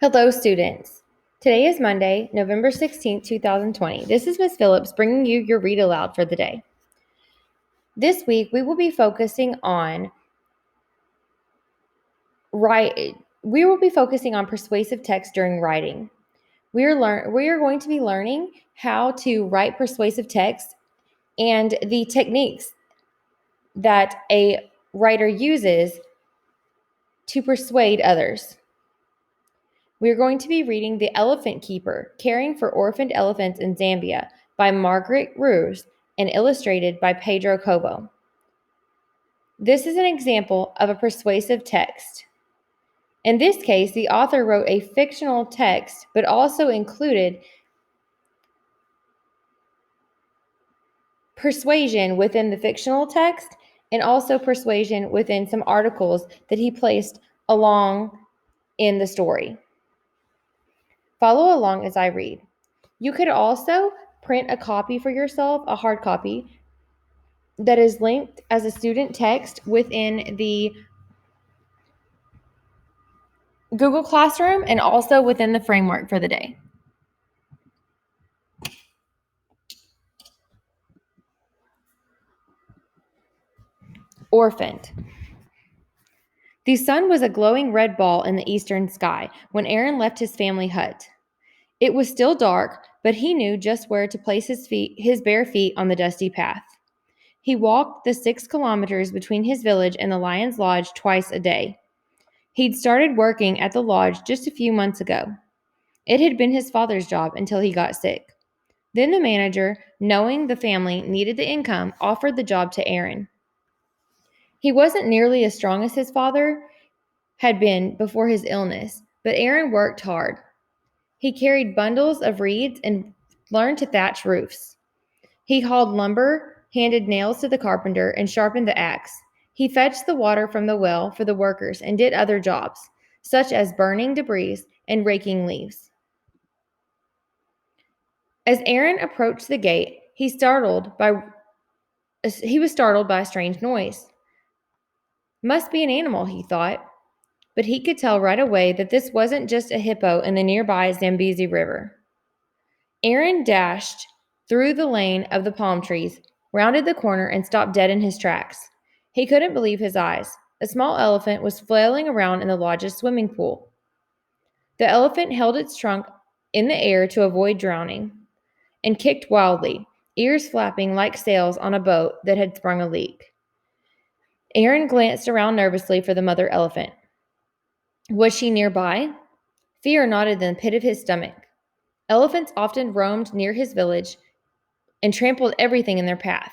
Hello, students. Today is Monday, November 16th, 2020. This is Ms. Phillips bringing you your read aloud for the day. This week, we will be focusing on persuasive text during writing. We are going to be learning how to write persuasive text and the techniques that a writer uses to persuade others. We are going to be reading The Elephant Keeper, Caring for Orphaned Elephants in Zambia by Margaret Roos and illustrated by Pedro Cobo. This is an example of a persuasive text. In this case, the author wrote a fictional text, but also included persuasion within the fictional text and also persuasion within some articles that he placed along in the story. Follow along as I read. You could also print a copy for yourself, a hard copy, that is linked as a student text within the Google Classroom and also within the framework for the day. Orphaned. The sun was a glowing red ball in the eastern sky when Aaron left his family hut. It was still dark, but he knew just where to place his bare feet on the dusty path. He walked the 6 kilometers between his village and the Lion's Lodge twice a day. He'd started working at the lodge just a few months ago. It had been his father's job until he got sick. Then the manager, knowing the family needed the income, offered the job to Aaron. He wasn't nearly as strong as his father had been before his illness, but Aaron worked hard. He carried bundles of reeds and learned to thatch roofs. He hauled lumber, handed nails to the carpenter, and sharpened the axe. He fetched the water from the well for the workers and did other jobs, such as burning debris and raking leaves. As Aaron approached the gate, he was startled by a strange noise. Must be an animal, he thought, but he could tell right away that this wasn't just a hippo in the nearby Zambezi River. Aaron dashed through the lane of the palm trees, rounded the corner, and stopped dead in his tracks. He couldn't believe his eyes. A small elephant was flailing around in the lodge's swimming pool. The elephant held its trunk in the air to avoid drowning and kicked wildly, ears flapping like sails on a boat that had sprung a leak. Aaron glanced around nervously for the mother elephant. Was she nearby? Fear knotted in the pit of his stomach. Elephants often roamed near his village and trampled everything in their path.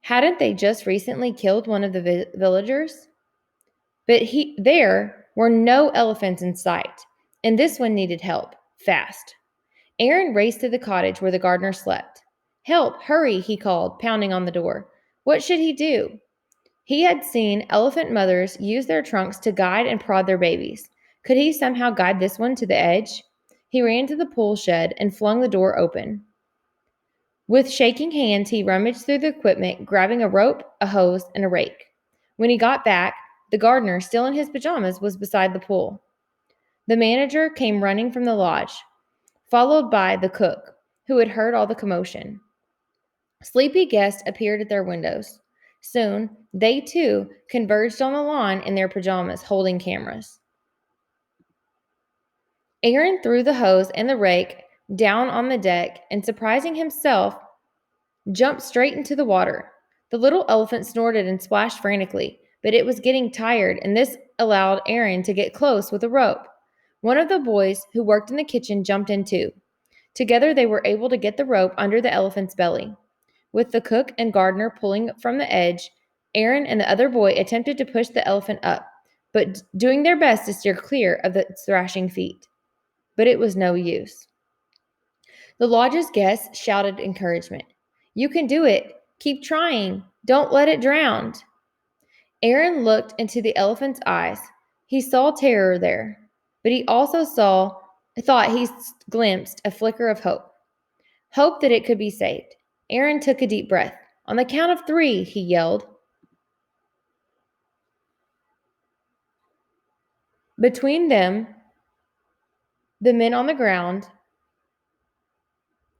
Hadn't they just recently killed one of the villagers? But there were no elephants in sight, and this one needed help, fast. Aaron raced to the cottage where the gardener slept. Help, hurry, he called, pounding on the door. What should he do? He had seen elephant mothers use their trunks to guide and prod their babies. Could he somehow guide this one to the edge? He ran to the pool shed and flung the door open. With shaking hands, he rummaged through the equipment, grabbing a rope, a hose, and a rake. When he got back, the gardener, still in his pajamas, was beside the pool. The manager came running from the lodge, followed by the cook, who had heard all the commotion. Sleepy guests appeared at their windows. Soon, they too converged on the lawn in their pajamas, holding cameras. Aaron threw the hose and the rake down on the deck and, surprising himself, jumped straight into the water. The little elephant snorted and splashed frantically, but it was getting tired, and this allowed Aaron to get close with a rope. One of the boys who worked in the kitchen jumped in too. Together, they were able to get the rope under the elephant's belly. With the cook and gardener pulling from the edge, Aaron and the other boy attempted to push the elephant up, but doing their best to steer clear of its thrashing feet. But it was no use. The lodge's guests shouted encouragement. You can do it. Keep trying. Don't let it drown. Aaron looked into the elephant's eyes. He saw terror there, but he also thought he glimpsed a flicker of hope. Hope that it could be saved. Aaron took a deep breath. On the count of 3, he yelled. Between them, The men on the ground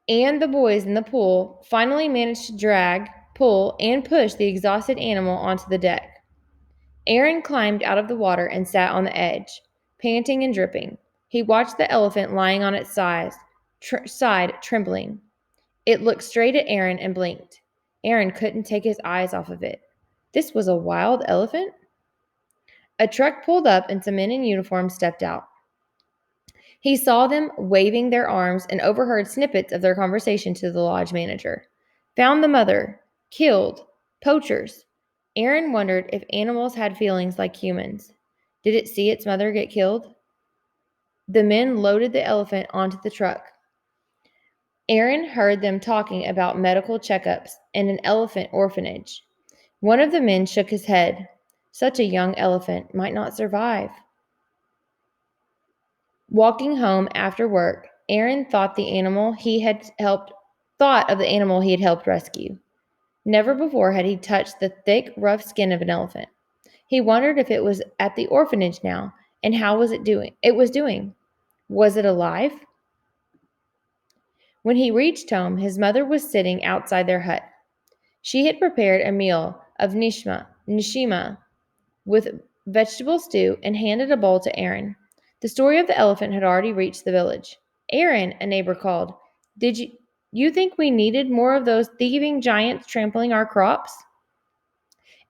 and the boys in the pool finally managed to drag, pull, and push the exhausted animal onto the deck. Aaron climbed out of the water and sat on the edge, panting and dripping. He watched the elephant lying on its side, trembling. It looked straight at Aaron and blinked. Aaron couldn't take his eyes off of it. This was a wild elephant? A truck pulled up and some men in uniform stepped out. He saw them waving their arms and overheard snippets of their conversation to the lodge manager. Found the mother. Killed. Poachers. Aaron wondered if animals had feelings like humans. Did it see its mother get killed? The men loaded the elephant onto the truck. Aaron heard them talking about medical checkups and an elephant orphanage. One of the men shook his head. Such a young elephant might not survive. Walking home after work, Aaron thought of the animal he had helped rescue. Never before had he touched the thick, rough skin of an elephant. He wondered if it was at the orphanage now, and how was it doing? Was it alive? When he reached home, his mother was sitting outside their hut. She had prepared a meal of nishima with vegetable stew and handed a bowl to Aaron. The story of the elephant had already reached the village. Aaron, a neighbor called, "Did you think we needed more of those thieving giants trampling our crops?"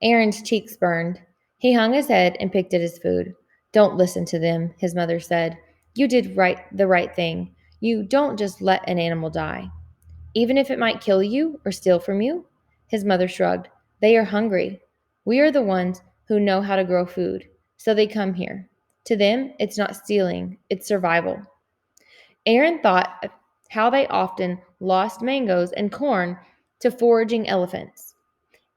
Aaron's cheeks burned. He hung his head and picked at his food. "Don't listen to them," his mother said. "You did the right thing. You don't just let an animal die. Even if it might kill you or steal from you?" His mother shrugged. "They are hungry. We are the ones who know how to grow food, so they come here. To them, it's not stealing, it's survival." Aaron thought of how they often lost mangoes and corn to foraging elephants,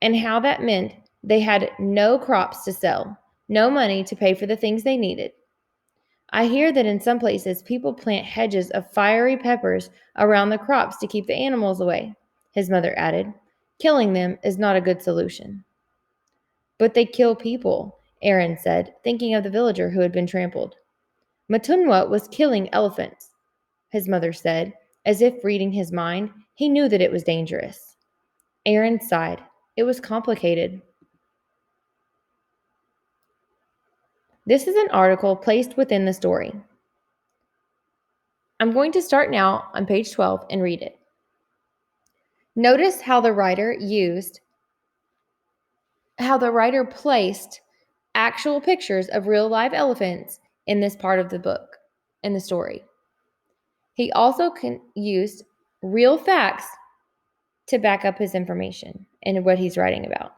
and how that meant they had no crops to sell, no money to pay for the things they needed. "I hear that in some places people plant hedges of fiery peppers around the crops to keep the animals away," his mother added. "Killing them is not a good solution." "But they kill people," Aaron said, thinking of the villager who had been trampled. "Matunwa was killing elephants," his mother said, as if reading his mind. He knew that it was dangerous. Aaron sighed. It was complicated. This is an article placed within the story. I'm going to start now on page 12 and read it. Notice how the writer placed actual pictures of real live elephants in this part of the book, in the story. He also used real facts to back up his information and what he's writing about.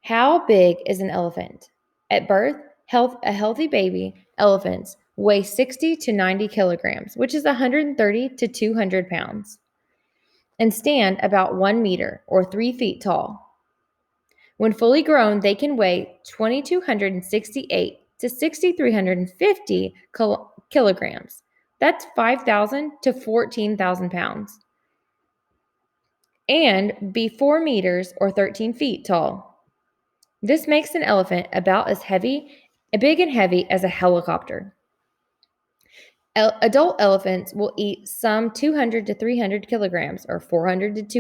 How big is an elephant? At birth, a healthy baby elephants weigh 60 to 90 kilograms, which is 130 to 200 pounds, and stand about 1 meter or 3 feet tall. When fully grown, they can weigh 2,268 to 6,350 kilograms. That's 5,000 to 14,000 pounds. And be 4 meters or 13 feet tall. This makes an elephant about as big and heavy as a helicopter. Adult elephants will eat some 200 to 300 kilograms or 400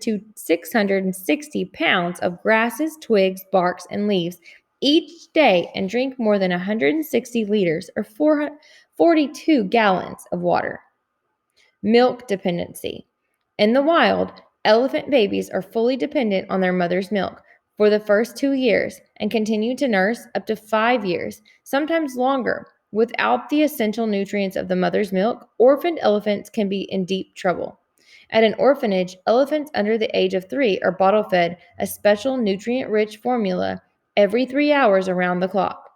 to 660 pounds of grasses, twigs, barks, and leaves each day and drink more than 160 liters or 42 gallons of water. Milk dependency. In the wild, elephant babies are fully dependent on their mother's milk for the first 2 years and continue to nurse up to 5 years, sometimes longer. Without the essential nutrients of the mother's milk, orphaned elephants can be in deep trouble. At an orphanage, elephants under the age of 3 are bottle-fed a special nutrient-rich formula every 3 hours around the clock.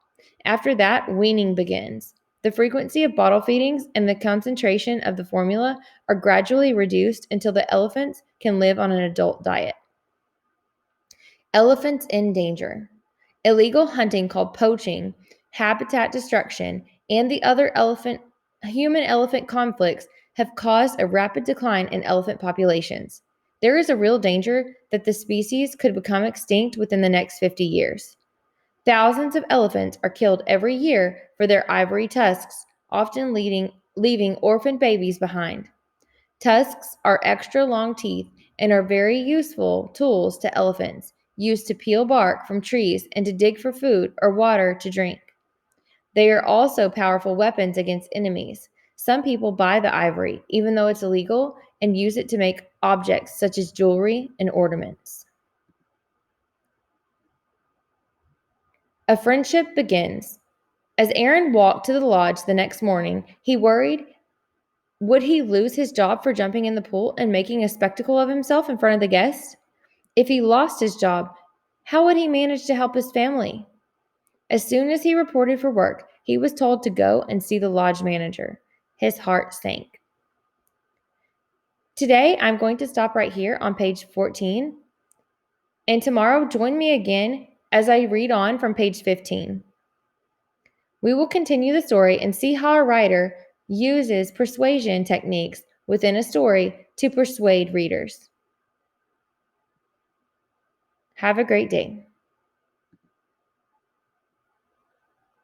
After that, weaning begins. The frequency of bottle feedings and the concentration of the formula are gradually reduced until the elephants can live on an adult diet. Elephants in danger. Illegal hunting called poaching, habitat destruction, and the other human-elephant conflicts have caused a rapid decline in elephant populations. There is a real danger that the species could become extinct within the next 50 years. Thousands of elephants are killed every year for their ivory tusks, often leaving orphaned babies behind. Tusks are extra long teeth and are very useful tools to elephants, used to peel bark from trees and to dig for food or water to drink. They are also powerful weapons against enemies. Some people buy the ivory, even though it's illegal, and use it to make objects such as jewelry and ornaments. A friendship begins. As Aaron walked to the lodge the next morning, he worried, would he lose his job for jumping in the pool and making a spectacle of himself in front of the guests? If he lost his job, how would he manage to help his family? As soon as he reported for work, he was told to go and see the lodge manager. His heart sank. Today, I'm going to stop right here on page 14, and tomorrow, join me again as I read on from page 15. We will continue the story and see how a writer uses persuasion techniques within a story to persuade readers. Have a great day.